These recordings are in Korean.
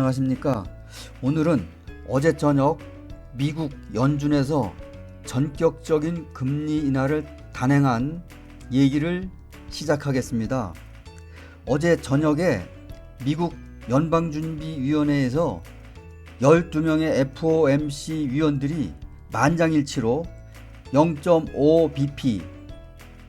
안녕하십니까. 오늘은 어제 저녁 미국 연준에서 전격적인 금리 인하를 단행한 얘기를 시작하겠습니다. 어제 저녁에 미국 연방준비위원회에서 12명의 FOMC 위원들이 만장일치로 0.5bp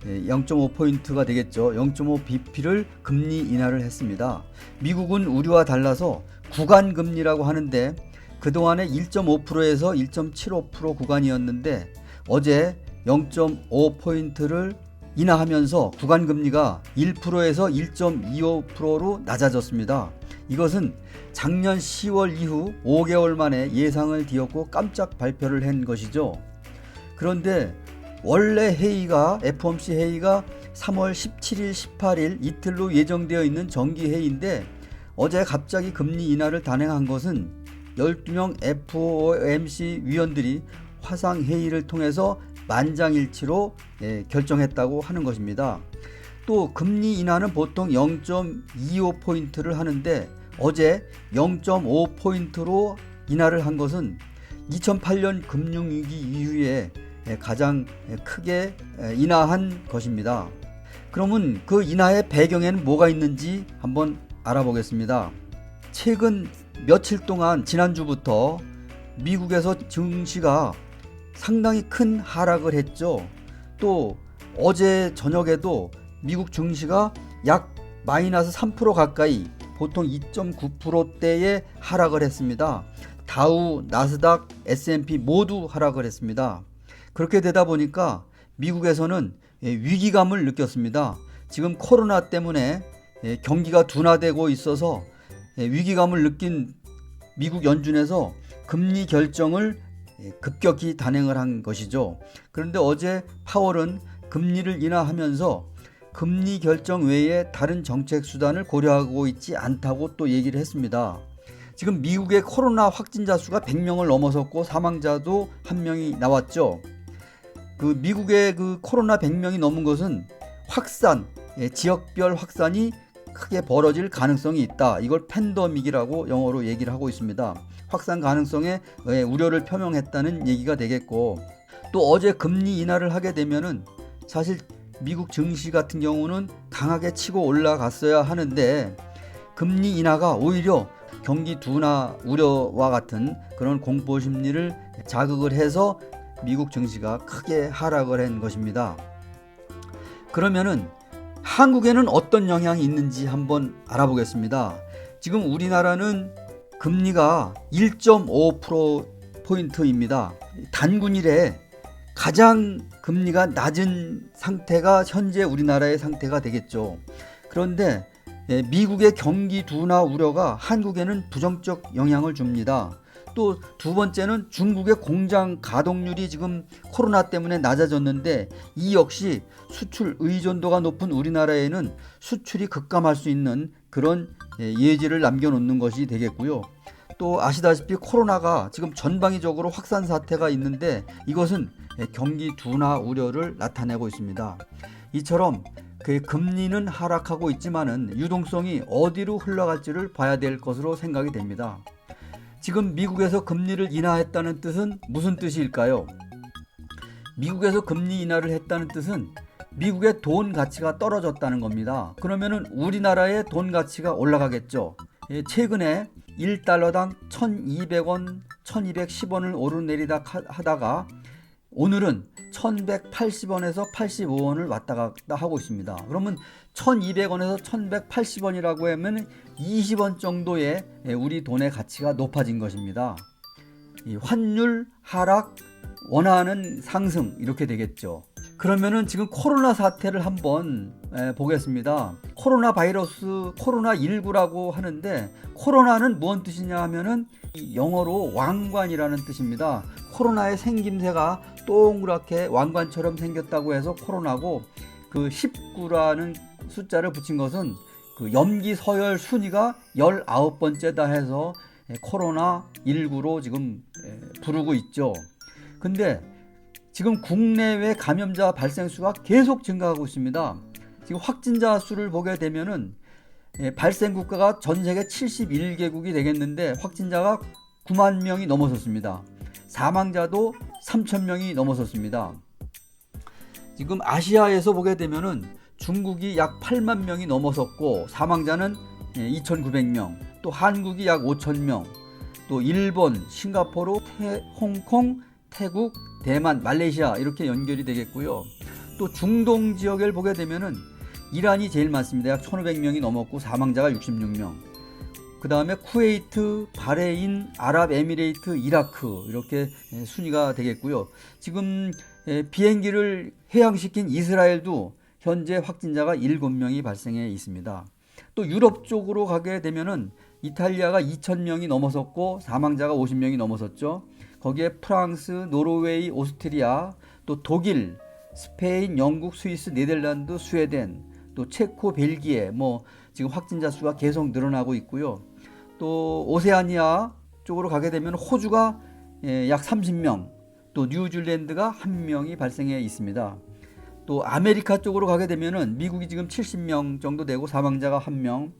0.5포인트가 되겠죠. 0.5bp를 금리 인하를 했습니다. 미국은 우리와 달라서 구간금리라고 하는데 그동안에 1.5%에서 1.75% 구간이었는데 어제 0.5포인트를 인하하면서 구간금리가 1%에서 1.25%로 낮아졌습니다. 이것은 작년 10월 이후 5개월 만에 예상을 뒤엎고 깜짝 발표를 한 것이죠. 그런데 원래 FOMC 회의가 3월 17일, 18일 이틀로 예정되어 있는 정기회의인데 어제 갑자기 금리 인하를 단행한 것은 12명 FOMC 위원들이 화상회의를 통해서 만장일치로 결정했다고 하는 것입니다. 또 금리 인하는 보통 0.25포인트를 하는데 어제 0.5포인트로 인하를 한 것은 2008년 금융위기 이후에 가장 크게 인하한 것입니다. 그러면 그 인하의 배경에는 뭐가 있는지 한번 알아보겠습니다. 최근 며칠 동안 지난주부터 미국에서 증시가 상당히 큰 하락을 했죠. 또 어제 저녁에도 미국 증시가 약 마이너스 3% 가까이 보통 2.9%대의 하락을 했습니다. 다우, 나스닥, S&P 모두 하락을 했습니다. 그렇게 되다 보니까 미국에서는 위기감을 느꼈습니다. 지금 코로나 때문에 경기가 둔화되고 있어서 위기감을 느낀 미국 연준에서 금리 결정을 급격히 단행을 한 것이죠. 그런데 어제 파월은 금리를 인하하면서 금리 결정 외에 다른 정책 수단을 고려하고 있지 않다고 또 얘기를 했습니다. 지금 미국의 코로나 확진자 수가 100명을 넘어섰고 사망자도 1명이 나왔죠. 그 미국의 그 코로나 100명이 넘은 것은 확산, 지역별 확산이 크게 벌어질 가능성이 있다. 이걸 팬데믹이라고 영어로 얘기를 하고 있습니다. 확산 가능성에 우려를 표명했다는 얘기가 되겠고, 또 어제 금리 인하를 하게 되면은 사실 미국 증시 같은 경우는 강하게 치고 올라갔어야 하는데 금리 인하가 오히려 경기 둔화 우려와 같은 그런 공포 심리를 자극을 해서 미국 증시가 크게 하락을 한 것입니다. 그러면은 한국에는 어떤 영향이 있는지 한번 알아보겠습니다. 지금 우리나라는 금리가 1.5%포인트입니다. 단군 이래 가장 금리가 낮은 상태가 현재 우리나라의 상태가 되겠죠. 그런데 미국의 경기 둔화 우려가 한국에는 부정적 영향을 줍니다. 또 두 번째는 중국의 공장 가동률이 지금 코로나 때문에 낮아졌는데 이 역시 수출 의존도가 높은 우리나라에는 수출이 급감할 수 있는 그런 예지를 남겨놓는 것이 되겠고요. 또 아시다시피 코로나가 지금 전방위적으로 확산 사태가 있는데 이것은 경기 둔화 우려를 나타내고 있습니다. 이처럼 그 금리는 하락하고 있지만은 유동성이 어디로 흘러갈지를 봐야 될 것으로 생각이 됩니다. 지금 미국에서 금리를 인하했다는 뜻은 무슨 뜻일까요? 미국에서 금리 인하를 했다는 뜻은 미국의 돈 가치가 떨어졌다는 겁니다. 그러면은 우리나라의 돈 가치가 올라가겠죠. 최근에 1달러당 1200원, 1210원을 오르내리다 하다가 오늘은 1180원에서 85원을 왔다 갔다 하고 있습니다. 그러면 1200원에서 1180원이라고 하면 20원 정도의 우리 돈의 가치가 높아진 것입니다. 이 환율 하락, 원화는 상승 이렇게 되겠죠. 그러면은 지금 코로나 사태를 한번 보겠습니다. 코로나 바이러스 코로나19라고 하는데 코로나는 무슨 뜻이냐 하면은 영어로 왕관이라는 뜻입니다. 코로나의 생김새가 동그랗게 왕관처럼 생겼다고 해서 코로나고 그 19라는 숫자를 붙인 것은 그 염기 서열 순위가 19번째다 해서 코로나19로 지금 부르고 있죠. 근데 지금 국내외 감염자 발생 수가 계속 증가하고 있습니다. 지금 확진자 수를 보게 되면은 발생 국가가 전 세계 71개국이 되겠는데 확진자가 9만 명이 넘어섰습니다. 사망자도 3천 명이 넘어섰습니다. 지금 아시아에서 보게 되면은 중국이 약 8만 명이 넘어섰고 사망자는 2,900명, 또 한국이 약 5,000명, 또 일본, 싱가포르, 홍콩, 태국, 대만, 말레이시아 이렇게 연결이 되겠고요. 또 중동 지역을 보게 되면은 이란이 제일 많습니다. 약 1,500명이 넘었고 사망자가 66명. 그 다음에 쿠웨이트, 바레인, 아랍에미레이트, 이라크 이렇게 순위가 되겠고요. 지금 비행기를 회항시킨 이스라엘도 현재 확진자가 7명이 발생해 있습니다. 또 유럽 쪽으로 가게 되면은 이탈리아가 2,000명이 넘어섰고 사망자가 50명이 넘어섰죠. 거기에 프랑스, 노르웨이, 오스트리아, 또 독일, 스페인, 영국, 스위스, 네덜란드, 스웨덴, 또 체코, 벨기에 지금 확진자 수가 계속 늘어나고 있고요. 또 오세아니아 쪽으로 가게 되면 호주가 약 30명, 또 뉴질랜드가 1명이 발생해 있습니다. 또 아메리카 쪽으로 가게 되면은 미국이 지금 70명 정도 되고 사망자가 1명,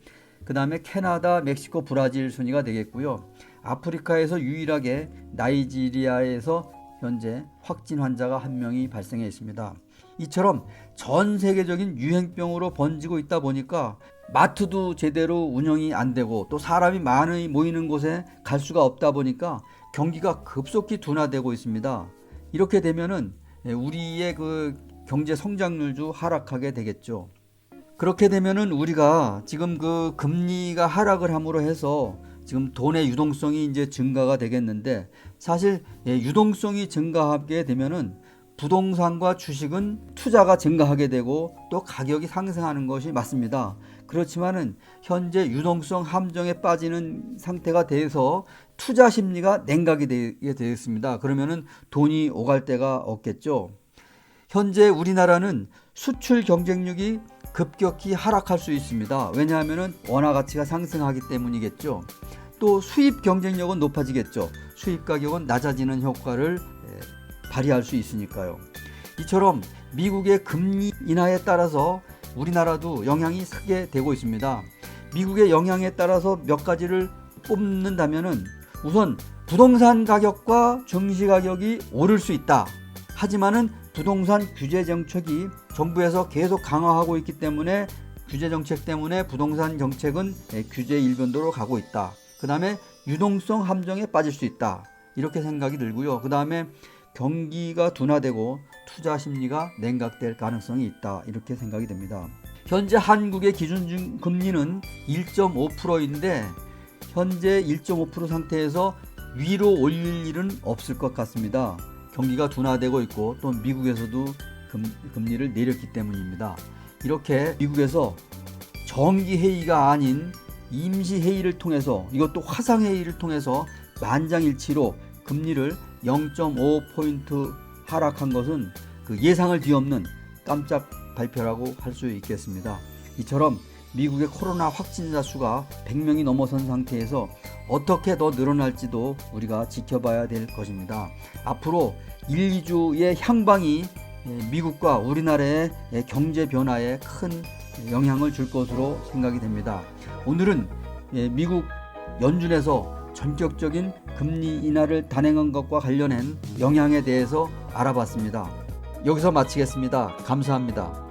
그 다음에 캐나다, 멕시코, 브라질 순위가 되겠고요. 아프리카에서 유일하게 나이지리아에서 현재 확진 환자가 1명이 발생해 있습니다. 이처럼 전 세계적인 유행병으로 번지고 있다 보니까 마트도 제대로 운영이 안 되고 또 사람이 많이 모이는 곳에 갈 수가 없다 보니까 경기가 급속히 둔화되고 있습니다. 이렇게 되면은 우리의 그 경제 성장률도 하락하게 되겠죠. 그렇게 되면은 우리가 지금 그 금리가 하락을 함으로 해서 지금 돈의 유동성이 이제 증가가 되겠는데 사실 유동성이 증가하게 되면은 부동산과 주식은 투자가 증가하게 되고 또 가격이 상승하는 것이 맞습니다. 그렇지만은 현재 유동성 함정에 빠지는 상태가 돼서 투자 심리가 냉각이 되게 되었습니다. 그러면은 돈이 오갈 데가 없겠죠. 현재 우리나라는 수출 경쟁력이 급격히 하락할 수 있습니다. 왜냐하면 원화 가치가 상승하기 때문이겠죠. 또 수입 경쟁력은 높아지겠죠. 수입 가격은 낮아지는 효과를 발휘할 수 있으니까요. 이처럼 미국의 금리 인하에 따라서 우리나라도 영향이 크게 되고 있습니다. 미국의 영향에 따라서 몇 가지를 꼽는다면은 우선 부동산 가격과 증시 가격이 오를 수 있다. 하지만은 부동산 규제 정책이 정부에서 계속 강화하고 있기 때문에 규제 정책 때문에 부동산 정책은 규제 일변도로 가고 있다. 그 다음에 유동성 함정에 빠질 수 있다. 이렇게 생각이 들고요. 그 다음에 경기가 둔화되고 투자 심리가 냉각될 가능성이 있다. 이렇게 생각이 됩니다. 현재 한국의 기준 금리는 1.5%인데 현재 1.5% 상태에서 위로 올릴 일은 없을 것 같습니다. 경기가 둔화되고 있고 또 미국에서도 금리를 내렸기 때문입니다. 이렇게 미국에서 정기회의가 아닌 임시회의를 통해서 이것도 화상회의를 통해서 만장일치로 금리를 0.5포인트 하락한 것은 그 예상을 뒤엎는 깜짝 발표라고 할 수 있겠습니다. 이처럼 미국의 코로나 확진자 수가 100명이 넘어선 상태에서 어떻게 더 늘어날지도 우리가 지켜봐야 될 것입니다. 앞으로 1, 2주의 향방이 미국과 우리나라의 경제 변화에 큰 영향을 줄 것으로 생각이 됩니다. 오늘은 미국 연준에서 전격적인 금리 인하를 단행한 것과 관련한 영향에 대해서 알아봤습니다. 여기서 마치겠습니다. 감사합니다.